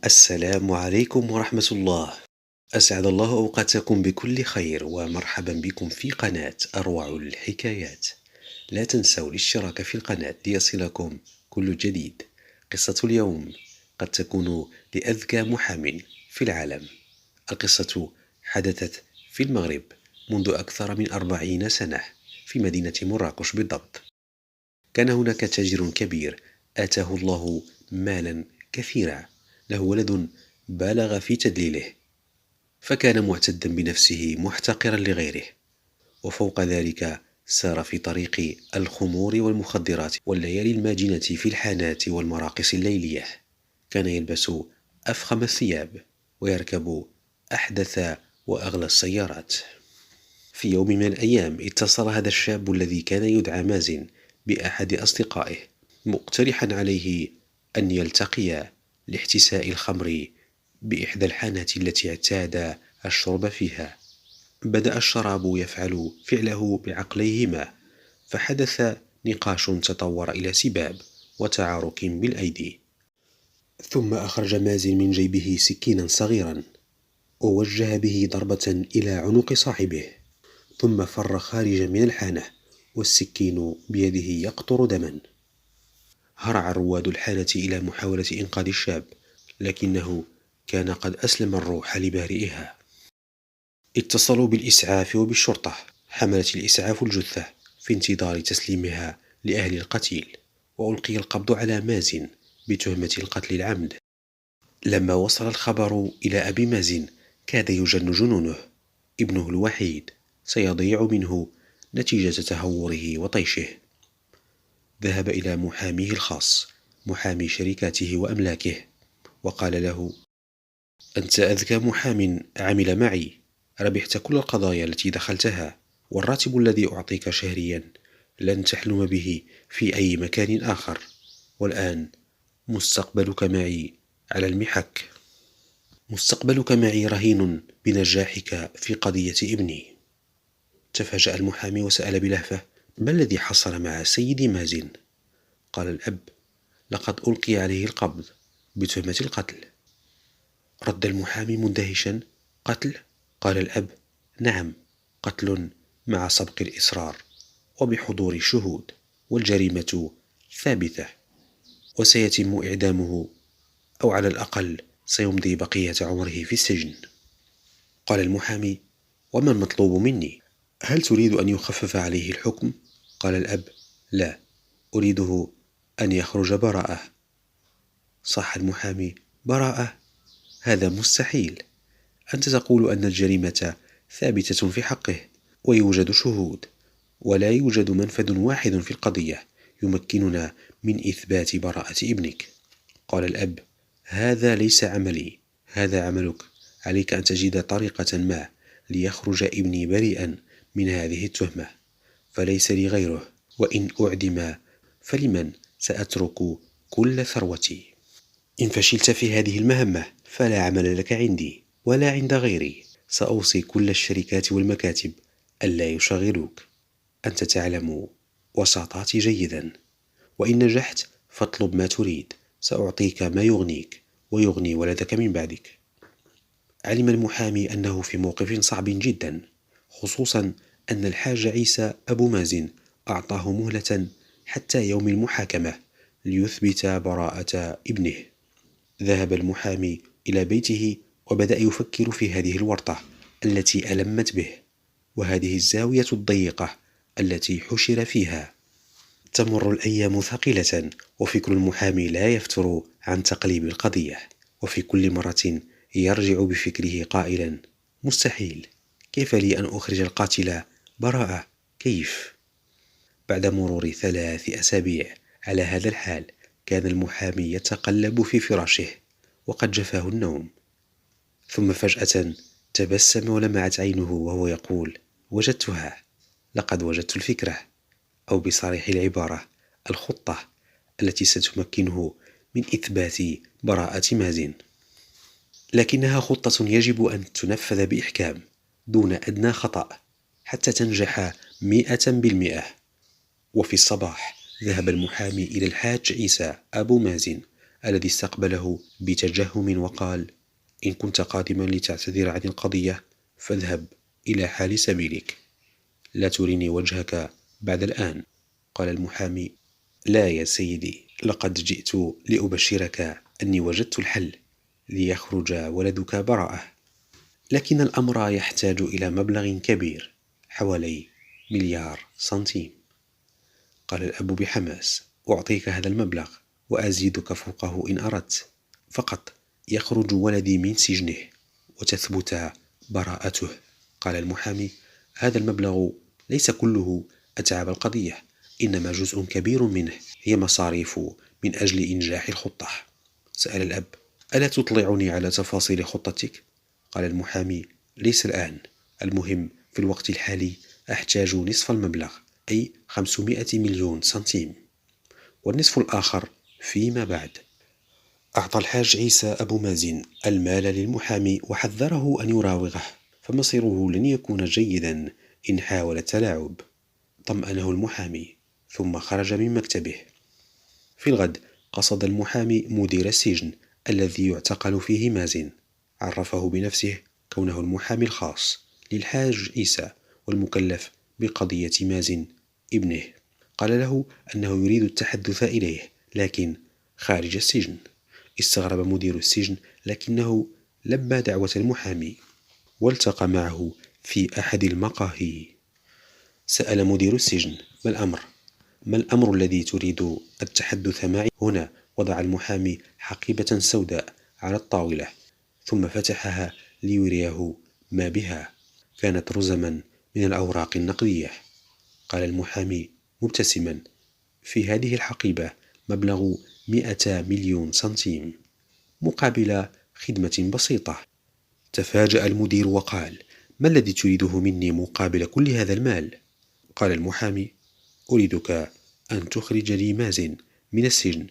السلام عليكم ورحمة الله. أسعد الله أوقاتكم بكل خير ومرحبا بكم في قناة أروع الحكايات. لا تنسوا الاشتراك في القناة ليصلكم كل جديد. قصة اليوم قد تكون لأذكى محام في العالم. القصة حدثت في المغرب منذ أكثر من 40 سنة، في مدينة مراكش بالضبط. كان هناك تاجر كبير آتاه الله مالا كثيرا. له ولد بالغ في تدليله، فكان معتدا بنفسه محتقرا لغيره، وفوق ذلك سار في طريق الخمور والمخدرات والليالي الماجنة في الحانات والمراقص الليلية. كان يلبس أفخم الثياب ويركب أحدث وأغلى السيارات. في يوم من الأيام اتصل هذا الشاب الذي كان يدعى مازن بأحد أصدقائه، مقترحا عليه أن يلتقيا لاحتساء الخمر بإحدى الحانات التي اعتاد الشرب فيها. بدأ الشراب يفعل فعله بعقليهما، فحدث نقاش تطور إلى سباب وتعارك بالأيدي. ثم أخرج مازن من جيبه سكينا صغيرا ووجه به ضربة إلى عنق صاحبه، ثم فر خارجا من الحانة والسكين بيده يقطر دما. هرع رواد الحانة إلى محاولة إنقاذ الشاب، لكنه كان قد أسلم الروح لبارئها. اتصلوا بالإسعاف وبالشرطة. حملت الإسعاف الجثة في انتظار تسليمها لأهل القتيل، وألقي القبض على مازن بتهمة القتل العمد. لما وصل الخبر إلى أبي مازن كاد يجن جنونه. ابنه الوحيد سيضيع منه نتيجة تهوره وطيشه. ذهب إلى محاميه الخاص، محامي شركاته وأملاكه، وقال له: أنت أذكى محام عمل معي، ربحت كل القضايا التي دخلتها، والراتب الذي أعطيك شهريا لن تحلم به في أي مكان آخر، والآن مستقبلك معي على المحك. مستقبلك معي رهين بنجاحك في قضية ابني. تفاجأ المحامي وسأل بلهفة: ما الذي حصل مع سيدي مازن؟ قال الأب: لقد ألقي عليه القبض بتهمة القتل. رد المحامي مندهشا: قتل؟ قال الأب: نعم، قتل مع سبق الإصرار وبحضور الشهود، والجريمة ثابتة، وسيتم إعدامه، أو على الأقل سيمضي بقية عمره في السجن. قال المحامي: وما المطلوب مني؟ هل تريد أن يخفف عليه الحكم؟ قال الأب: لا، أريده أن يخرج براءة. صاح المحامي: براءة؟ هذا مستحيل. أنت تقول أن الجريمة ثابتة في حقه، ويوجد شهود، ولا يوجد منفذ واحد في القضية يمكننا من إثبات براءة ابنك. قال الأب: هذا ليس عملي، هذا عملك. عليك أن تجد طريقة ما ليخرج ابني بريئا من هذه التهمة، فليس لي غيره، وإن أعدم فلمن سأترك كل ثروتي؟ إن فشلت في هذه المهمة فلا عمل لك عندي ولا عند غيري. سأوصي كل الشركات والمكاتب ألا يشغلوك. أنت تعلم وساطاتي جيدا، وإن نجحت فاطلب ما تريد، سأعطيك ما يغنيك ويغني ولدك من بعدك. علم المحامي أنه في موقف صعب جدا، خصوصا أن الحاج عيسى أبو مازن أعطاه مهلة حتى يوم المحاكمة ليثبت براءة ابنه. ذهب المحامي إلى بيته وبدأ يفكر في هذه الورطة التي ألمت به، وهذه الزاوية الضيقة التي حشر فيها. تمر الأيام ثقيلة، وفكر المحامي لا يفتر عن تقليب القضية، وفي كل مرة يرجع بفكره قائلا: مستحيل، كيف لي أن أخرج القاتل براءة؟ كيف؟ بعد مرور 3 أسابيع على هذا الحال، كان المحامي يتقلب في فراشه وقد جفاه النوم، ثم فجأة تبسم ولمعت عينه وهو يقول: وجدتها، لقد وجدت الفكرة، أو بصريح العبارة الخطة التي ستمكنه من إثبات براءة مازن. لكنها خطة يجب أن تنفذ بإحكام دون أدنى خطأ حتى تنجح 100%. وفي الصباح ذهب المحامي إلى الحاج عيسى أبو مازن الذي استقبله بتجهم وقال: إن كنت قادما لتعتذر عن القضية فاذهب إلى حال سبيلك، لا تريني وجهك بعد الآن. قال المحامي: لا يا سيدي، لقد جئت لأبشرك أني وجدت الحل ليخرج ولدك براءة، لكن الأمر يحتاج إلى مبلغ كبير، حوالي 1,000,000,000 سنتيم. قال الأب بحماس: أعطيك هذا المبلغ وأزيدك فوقه إن أردت، فقط يخرج ولدي من سجنه وتثبت براءته. قال المحامي: هذا المبلغ ليس كله أتعاب القضية، إنما جزء كبير منه هي مصاريف من أجل إنجاح الخطة. سأل الأب: ألا تطلعني على تفاصيل خطتك؟ قال المحامي: ليس الآن، المهم في الوقت الحالي أحتاج نصف المبلغ، أي 500,000,000 سنتيم، والنصف الآخر فيما بعد. أعطى الحاج عيسى أبو مازن المال للمحامي وحذره أن يراوغه، فمصيره لن يكون جيدا إن حاول التلاعب. طمأنه المحامي ثم خرج من مكتبه. في الغد قصد المحامي مدير السجن الذي يعتقل فيه مازن، عرفه بنفسه كونه المحامي الخاص للحاج عيسى والمكلف بقضية مازن ابنه. قال له أنه يريد التحدث إليه لكن خارج السجن. استغرب مدير السجن لكنه لبى دعوة المحامي والتقى معه في أحد المقاهي. سأل مدير السجن: ما الأمر؟ ما الأمر الذي تريد التحدث معي هنا؟ وضع المحامي حقيبة سوداء على الطاولة ثم فتحها ليريه ما بها. كانت رزما من الأوراق النقدية. قال المحامي مبتسما: في هذه الحقيبة مبلغ 200,000,000 سنتيم مقابل خدمة بسيطة. تفاجأ المدير وقال: ما الذي تريده مني مقابل كل هذا المال؟ قال المحامي: أريدك أن تخرج لي مازن من السجن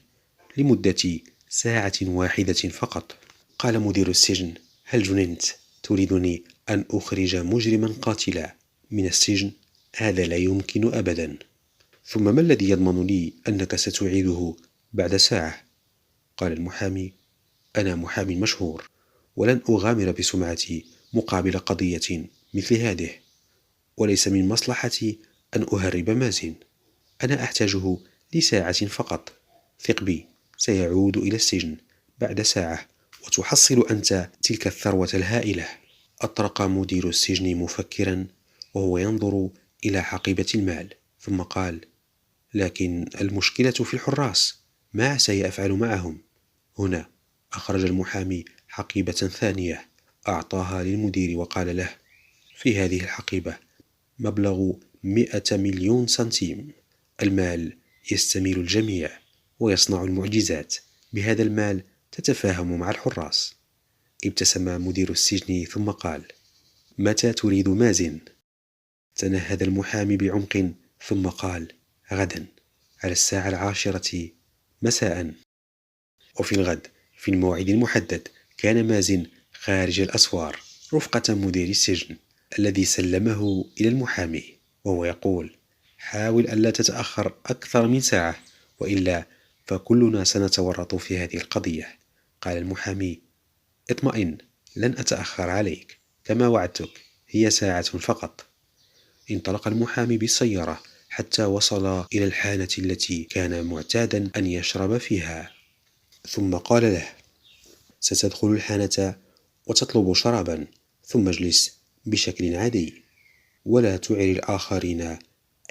لمدة ساعة واحدة فقط. قال مدير السجن: هل جننت؟ تريدني أن أخرج مجرما قاتلا من السجن؟ هذا لا يمكن أبدا. ثم ما الذي يضمن لي أنك ستعيده بعد ساعة؟ قال المحامي: أنا محامي مشهور ولن أغامر بسمعتي مقابل قضية مثل هذه، وليس من مصلحتي أن أهرب مازن. أنا أحتاجه لساعة فقط، ثق بي، سيعود إلى السجن بعد ساعة وتحصل أنت تلك الثروة الهائلة. أطرق مدير السجن مفكرا وهو ينظر إلى حقيبة المال، ثم قال: لكن المشكلة في الحراس، ما سيفعل معهم؟ هنا أخرج المحامي حقيبة ثانية أعطاها للمدير وقال له: في هذه الحقيبة مبلغ 100,000,000 سنتيم. المال يستميل الجميع ويصنع المعجزات. بهذا المال تتفاهم مع الحراس. ابتسم مدير السجن ثم قال: متى تريد مازن؟ تنهد المحامي بعمق ثم قال: غدا على الساعة 10 مساء. وفي الغد في الموعد المحدد كان مازن خارج الأسوار رفقة مدير السجن الذي سلمه إلى المحامي وهو يقول: حاول ألا تتأخر أكثر من ساعة، وإلا فكلنا سنتورط في هذه القضية. قال المحامي: اطمئن، لن أتأخر عليك، كما وعدتك هي ساعة فقط. انطلق المحامي بالسيارة حتى وصل إلى الحانة التي كان معتادا أن يشرب فيها، ثم قال له: ستدخل الحانة وتطلب شرابا، ثم اجلس بشكل عادي ولا تعر الآخرين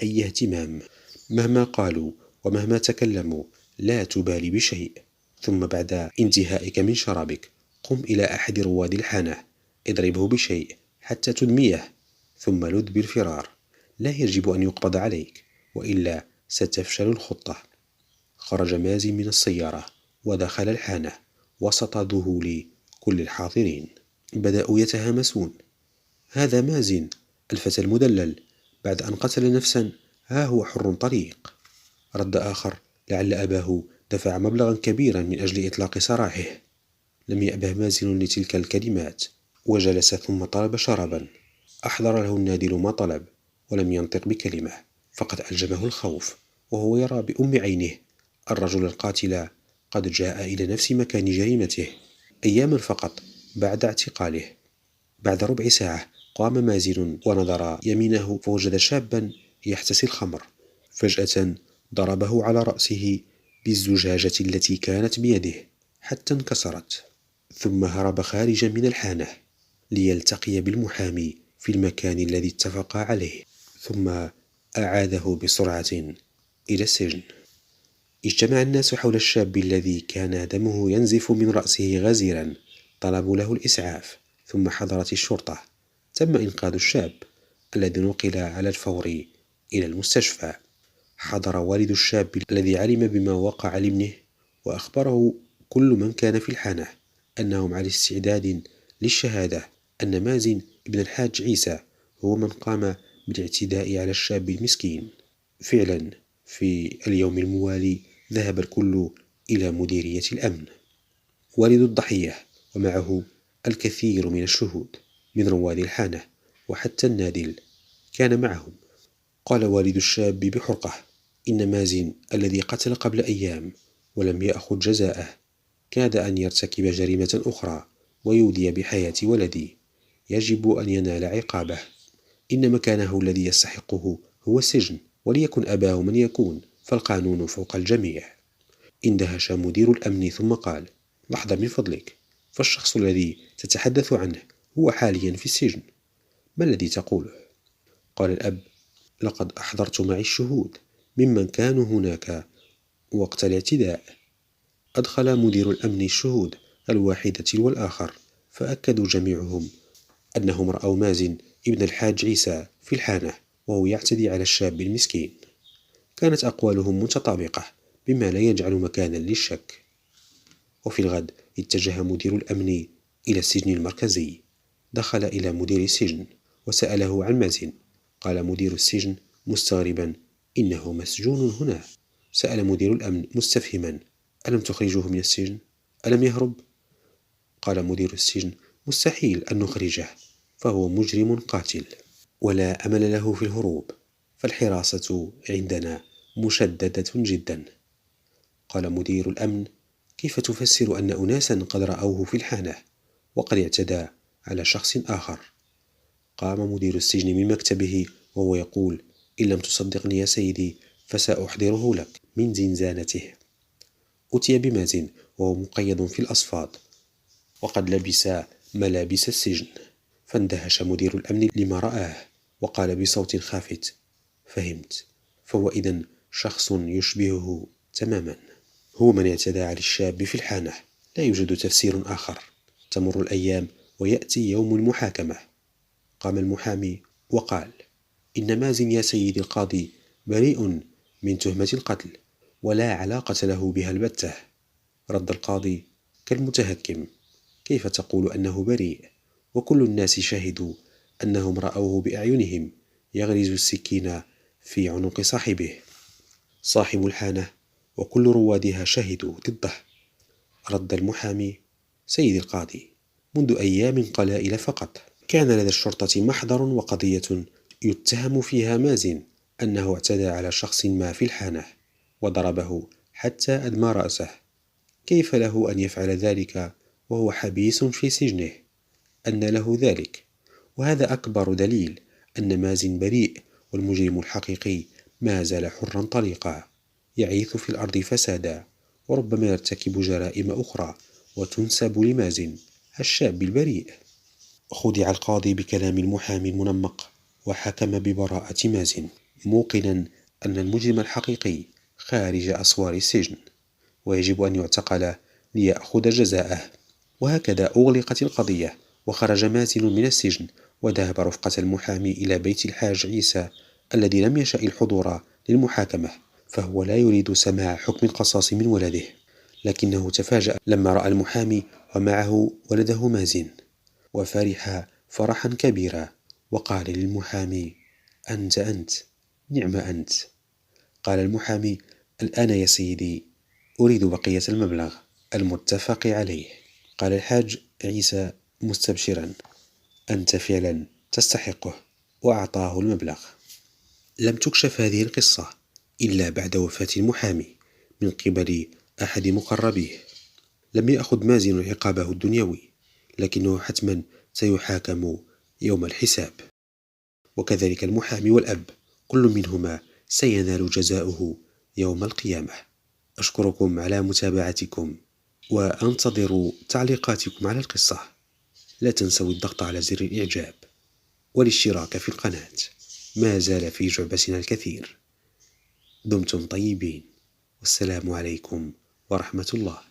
أي اهتمام. مهما قالوا ومهما تكلموا لا تبالي بشيء. ثم بعد انتهائك من شرابك قم إلى أحد رواد الحانة، اضربه بشيء حتى تدميه، ثم لذ بالفرار. لا يجب أن يقبض عليك وإلا ستفشل الخطة. خرج مازن من السيارة ودخل الحانة وسط ذهول كل الحاضرين. بدأوا يتهامسون: هذا مازن الفتى المدلل، بعد أن قتل نفسا ها هو حر طليق. رد آخر: لعل أباه دفع مبلغا كبيرا من أجل إطلاق سراحه. لم يأبه مازن لتلك الكلمات وجلس ثم طلب شرابا. أحضر له النادل ما طلب ولم ينطق بكلمة، فقد ألجمه الخوف وهو يرى بأم عينه الرجل القاتل قد جاء إلى نفس مكان جريمته أياما فقط بعد اعتقاله. بعد ربع ساعة قام مازن ونظر يمينه فوجد شابا يحتسي الخمر. فجأة ضربه على رأسه بالزجاجة التي كانت بيده حتى انكسرت، ثم هرب خارجا من الحانة ليلتقي بالمحامي في المكان الذي اتفقا عليه، ثم أعاده بسرعة إلى السجن. اجتمع الناس حول الشاب الذي كان دمه ينزف من رأسه غزيرا. طلبوا له الإسعاف، ثم حضرت الشرطة. تم إنقاذ الشاب الذي نقل على الفور إلى المستشفى. حضر والد الشاب الذي علم بما وقع لابنه، وأخبره كل من كان في الحانة أنهم على استعداد للشهادة أن مازن ابن الحاج عيسى هو من قام بالاعتداء على الشاب المسكين. فعلا في اليوم الموالي ذهب الكل إلى مديرية الأمن. والد الضحية ومعه الكثير من الشهود من رواد الحانة وحتى النادل كان معهم. قال والد الشاب بحرقة: إن مازن الذي قتل قبل أيام ولم يأخذ جزاءه كاد أن يرتكب جريمة أخرى ويودي بحياة ولدي، يجب أن ينال عقابه. إن مكانه الذي يستحقه هو السجن، وليكن أباه من يكون، فالقانون فوق الجميع. اندهش مدير الأمن ثم قال: لحظة من فضلك، فالشخص الذي تتحدث عنه هو حاليا في السجن، ما الذي تقوله؟ قال الأب: لقد أحضرت معي الشهود ممن كانوا هناك وقت الاعتداء. أدخل مدير الأمن الشهود الواحدة والآخر، فأكدوا جميعهم أنهم رأوا مازن ابن الحاج عيسى في الحانة وهو يعتدي على الشاب المسكين. كانت أقوالهم متطابقة بما لا يجعل مكانا للشك. وفي الغد اتجه مدير الأمن إلى السجن المركزي. دخل إلى مدير السجن وسأله عن مازن. قال مدير السجن مستغربا: إنه مسجون هنا. سأل مدير الأمن مستفهما: ألم تخرجوه من السجن؟ ألم يهرب؟ قال مدير السجن: مستحيل أن نخرجه، فهو مجرم قاتل ولا أمل له في الهروب، فالحراسة عندنا مشددة جدا. قال مدير الأمن: كيف تفسر أن أناسا قد رأوه في الحانة وقد اعتدى على شخص آخر؟ قام مدير السجن من مكتبه وهو يقول: إن لم تصدقني يا سيدي فسأحضره لك من زنزانته. أتي بمازن وهو مقيد في الأصفاد وقد لبس ملابس السجن، فاندهش مدير الأمن لما رآه وقال بصوت خافت: فهمت، فهو إذن شخص يشبهه تماما، هو من اعتدى على الشاب في الحانة، لا يوجد تفسير آخر. تمر الأيام ويأتي يوم المحاكمة. قام المحامي وقال: إن مازن يا سيدي القاضي بريء من تهمة القتل ولا علاقة له بها البتة. رد القاضي كالمتهكم: كيف تقول أنه بريء وكل الناس شهدوا أنهم رأوه بأعينهم يغرز السكين في عنق صاحبه؟ صاحب الحانة وكل روادها شهدوا ضده. رد المحامي: سيدي القاضي، منذ أيام قلائل فقط كان لدى الشرطة محضر وقضية يتهم فيها مازن أنه اعتدى على شخص ما في الحانة وضربه حتى أدمى رأسه. كيف له أن يفعل ذلك وهو حبيس في سجنه؟ أن له ذلك؟ وهذا أكبر دليل أن مازن بريء، والمجرم الحقيقي ما زال حرا طليقا يعيث في الأرض فسادا، وربما يرتكب جرائم أخرى وتنسب لمازن الشاب البريء. خدع القاضي بكلام المحامي المنمق وحكم ببراءة مازن، موقنا أن المجرم الحقيقي خارج أسوار السجن ويجب أن يعتقل ليأخذ جزاءه. وهكذا أغلقت القضية، وخرج مازن من السجن وذهب رفقة المحامي إلى بيت الحاج عيسى الذي لم يشأ الحضور للمحاكمة، فهو لا يريد سماع حكم القصاص من ولده. لكنه تفاجأ لما رأى المحامي ومعه ولده مازن، وفرح فرحا كبيرا وقال للمحامي: أنت نعم أنت. قال المحامي: الآن يا سيدي أريد بقية المبلغ المتفق عليه. قال الحاج عيسى مستبشرا: أنت فعلا تستحقه، وأعطاه المبلغ. لم تكشف هذه القصة إلا بعد وفاة المحامي من قبل أحد مقربيه. لم يأخذ مازن عقابه الدنيوي، لكنه حتما سيحاكم يوم الحساب، وكذلك المحامي والأب، كل منهما سينال جزاؤه يوم القيامة. أشكركم على متابعتكم، وأنتظر تعليقاتكم على القصة. لا تنسوا الضغط على زر الإعجاب والاشتراك في القناة، ما زال في جعبتنا الكثير. دمتم طيبين، والسلام عليكم ورحمة الله.